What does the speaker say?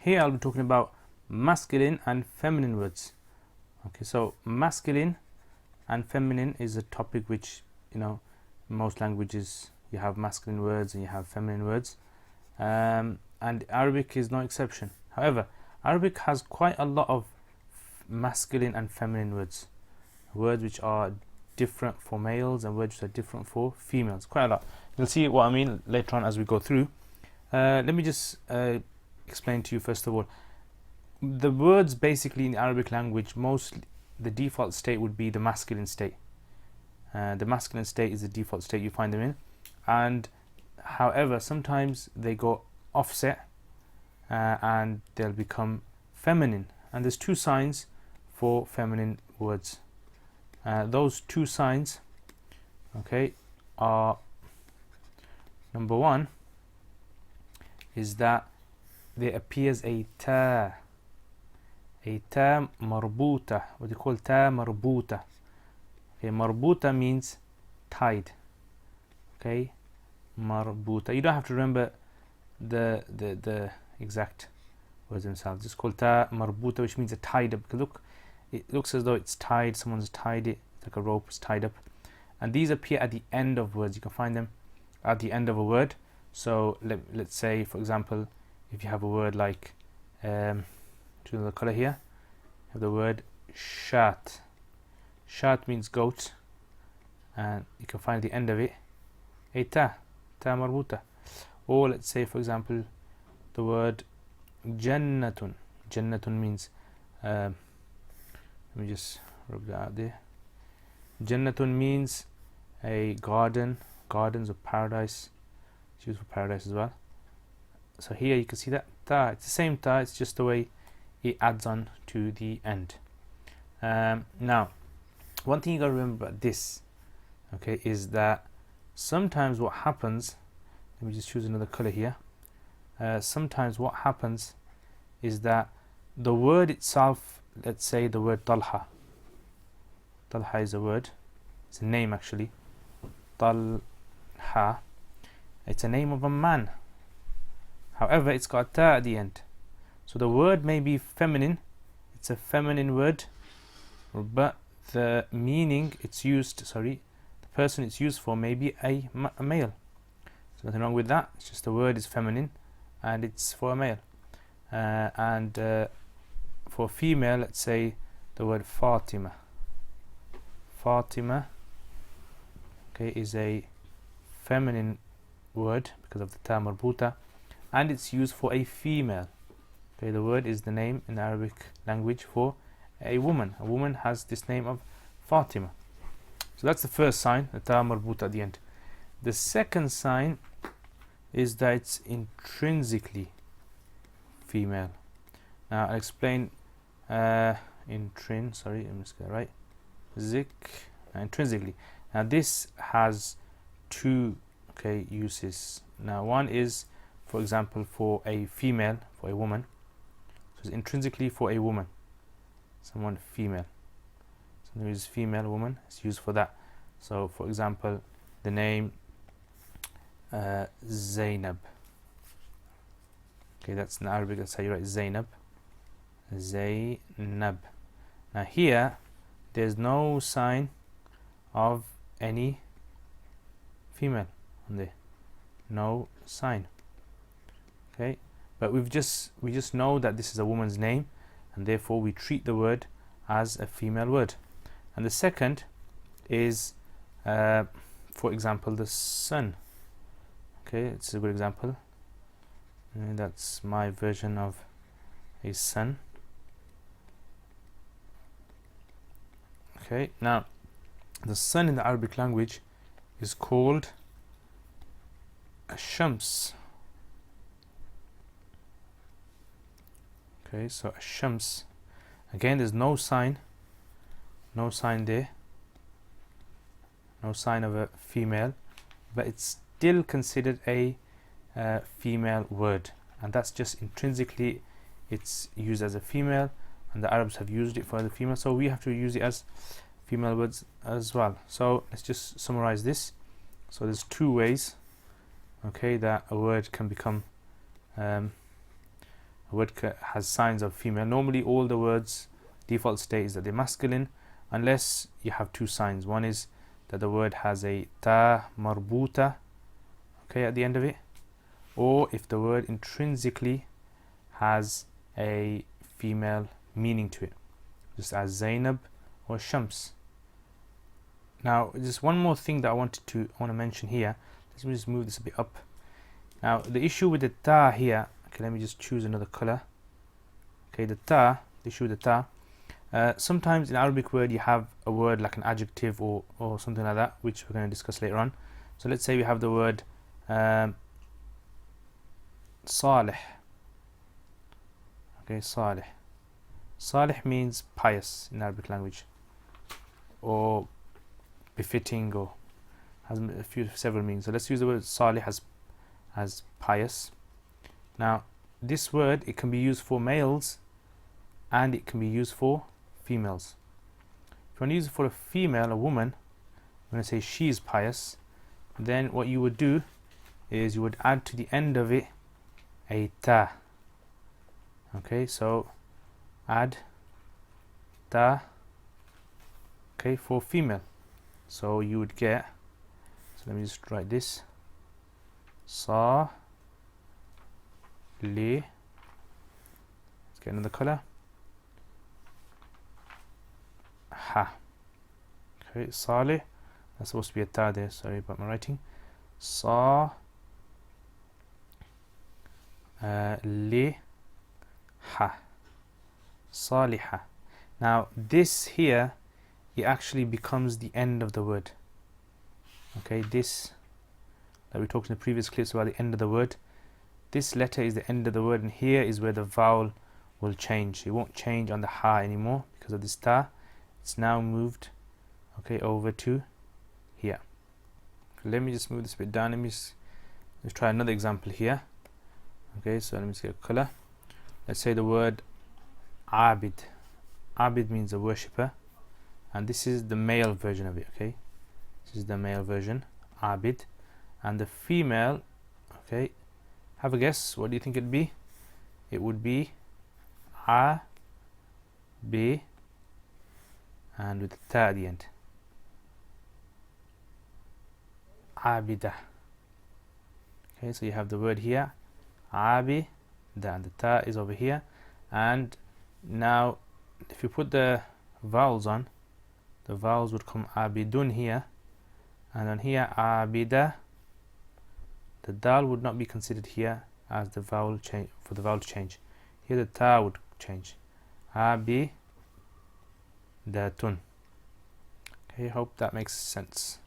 here I'll be talking about masculine and feminine words. Okay, so masculine and feminine is a topic which, in most languages you have masculine words and you have feminine words, and Arabic is no exception. However, Arabic has quite a lot of masculine and feminine words which are different for males and words which are different for females, quite a lot. You'll see what I mean later on as we go through. Let me just explain to you first of all. The words basically in the Arabic language, mostly the default state would be the masculine state. The masculine state is the default state you find them in, and however sometimes they go offset and they'll become feminine, and there's two signs for feminine words. Those two signs, okay, are, number one is that there appears a ta marbuta, what they call ta marbuta. Okay, marbuta means tied. Okay, marbuta. You don't have to remember the exact words themselves. It's called ta marbuta, which means a tied up. Because look, it looks as though it's tied. Someone's tied it. It's like a rope is tied up. And these appear at the end of words. You can find them at the end of a word. So let's say, for example, if you have a word like, choose the color here, you have the word shat. Shat means goat, and you can find at the end of it a ta marbuta. Or let's say, for example, the word jannatun. Jannatun means, let me just rub that out there. Jannatun means a garden, gardens of paradise. It's used for paradise as well. So here you can see that ta, it's the same ta, it's just the way it adds on to the end. Now, one thing you got to remember about this, okay, is that sometimes what happens, let me just choose another color here. Sometimes what happens is that the word itself, let's say the word talha. Talha is a word, it's a name actually. Talha, it's a name of a man. However, it's got a ta at the end. So the word may be feminine, it's a feminine word, but the meaning it's used, the person it's used for may be a male. There's nothing wrong with that, it's just the word is feminine and it's for a male. And for female, let's say the word Fatima. Fatima, okay, is a feminine word because of the ta marbuta, and it's used for a female. Okay, the word is the name in the Arabic language for a woman. A woman has this name of Fatima. So that's the first sign, the ta marbuta at the end. The second sign is that it's intrinsically female. Now I'll explain intrinsically. Now this has two uses. Now one is, for example, for a female, for a woman. So it's intrinsically for a woman, someone female. So there is female, woman, it's used for that. So for example, the name Zainab. Okay, that's in Arabic, that's how you write Zainab. Zainab. Now here, there's no sign of any female on there. No sign. Okay, but we just know that this is a woman's name, and therefore we treat the word as a female word. And the second is, for example, the sun. Okay, it's a good example. And that's my version of a sun. Okay, now the sun in the Arabic language is called Shams. Okay, so Shams. Again, there's no sign there, no sign of a female, but it's still considered a female word, and that's just intrinsically it's used as a female, and the Arabs have used it for the female, so we have to use it as female words as well. So let's just summarize this. So there's two ways, okay, that a word can become a the word has signs of female. Normally all the words default state is that they're masculine, unless you have two signs. One is that the word has a ta marbuta, okay, at the end of it, or if the word intrinsically has a female meaning to it, just as Zainab or Shams. Now, just one more thing that I want to mention here. Let me just move this a bit up. Now, the issue with the ta here. Okay, let me just choose another color. Okay, the issue with the ta. Sometimes in Arabic word you have a word like an adjective or something like that, which we're going to discuss later on. So let's say we have the word salih. Okay, salih. Salih means pious in Arabic language, or befitting, or has several meanings. So let's use the word salih as pious. Now this word, it can be used for males and it can be used for females. If you want to use it for a female, a woman, when I say she is pious, then what you would do is you would add to the end of it a ta. Okay, so add ta, okay, for female. So you would get, so let me just write this, sa li, let's get another color, ha. Okay, salih, that's supposed to be a ta there, sorry about my writing. Sa li ha, salihah. Now this here, it actually becomes the end of the word. Okay, this that we talked in the previous clips about the end of the word, this letter is the end of the word, and here is where the vowel will change. It won't change on the ha anymore because of this ta. It's now moved, okay, over to here. Let me just move this bit down. Let's try another example here. Okay, so let me just get a color. Let's say the word abid. Abid means a worshipper, and this is the male version of it. Okay, this is the male version, abid, and the female, okay, have a guess, what do you think it'd be? It would be abi, and with the ta at the end, abida. Okay, so you have the word here, abi, and the ta is over here, and now if you put the vowels on, the vowels would come abidun here, and on here abida. The dal would not be considered here as the vowel change, for the vowel to change. Here the ta would change, abidatun. Okay, hope that makes sense.